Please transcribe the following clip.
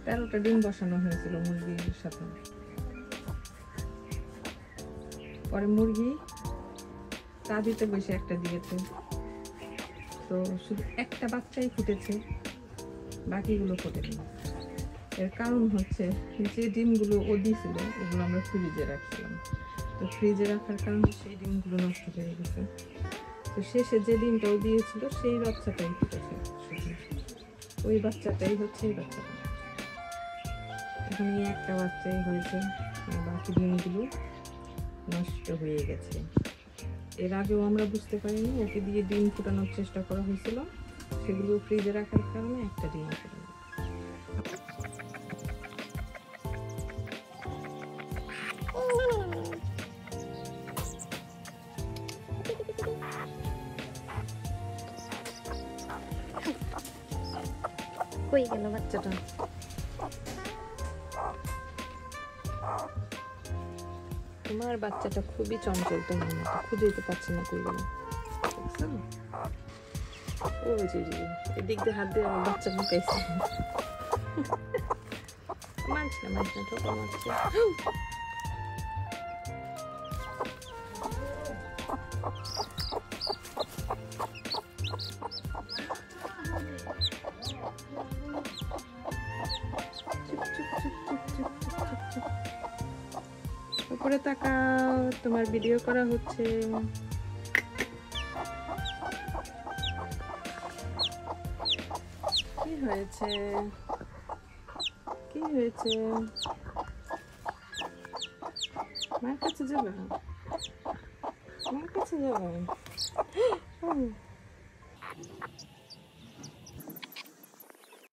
13টা ডিম বসানো হয়েছিল মুরগির সাথে। পরে মুরগি তা দিতে বসে একটা দিয়েছে, তো শুধু একটা বাচ্চাই ফুটেছে, বাকিগুলো ফোটেনি। এর কারণ হচ্ছে যে ডিমগুলো ও দিয়েছিল ওগুলো আমরা ফ্রিজে রাখছিলাম, তো ফ্রিজে রাখার কারণে সেই ডিমগুলো নষ্ট হয়ে গেছে। তো শেষে যে ডিমটা ও দিয়েছিল সেই বাচ্চাটাই ফুটেছে, ওই বাচ্চাটাই হচ্ছে এই বাচ্চাটা। এখন এই একটা বাচ্চাই হয়েছে, বাকি ডিমগুলো নষ্ট হয়ে গেছে। এর আগেও আমরা বুঝতে পারিনি, ওকে দিয়ে ডিম ফোটানোর চেষ্টা করা হয়েছিল, সেগুলো ফ্রিজে রাখার কারণে একটা ডিম ফুটে। কই গেল বাচ্চাটা? তোমার বাচ্চাটা খুবই চঞ্চল, তোমার মতো খুঁজে যেতে পারছি না কই গেল। ওই যে এদিক দিয়ে হাত দিয়ে আমার বাচ্চা ঢুকাইছে। মানছি না ঠোকা মারছে। উপরে তাকাও, তোমার ভিডিও করা হচ্ছে। কি হয়েছে? কি হয়েছে? মার কাছে যাবে? মার কাছে যাবে?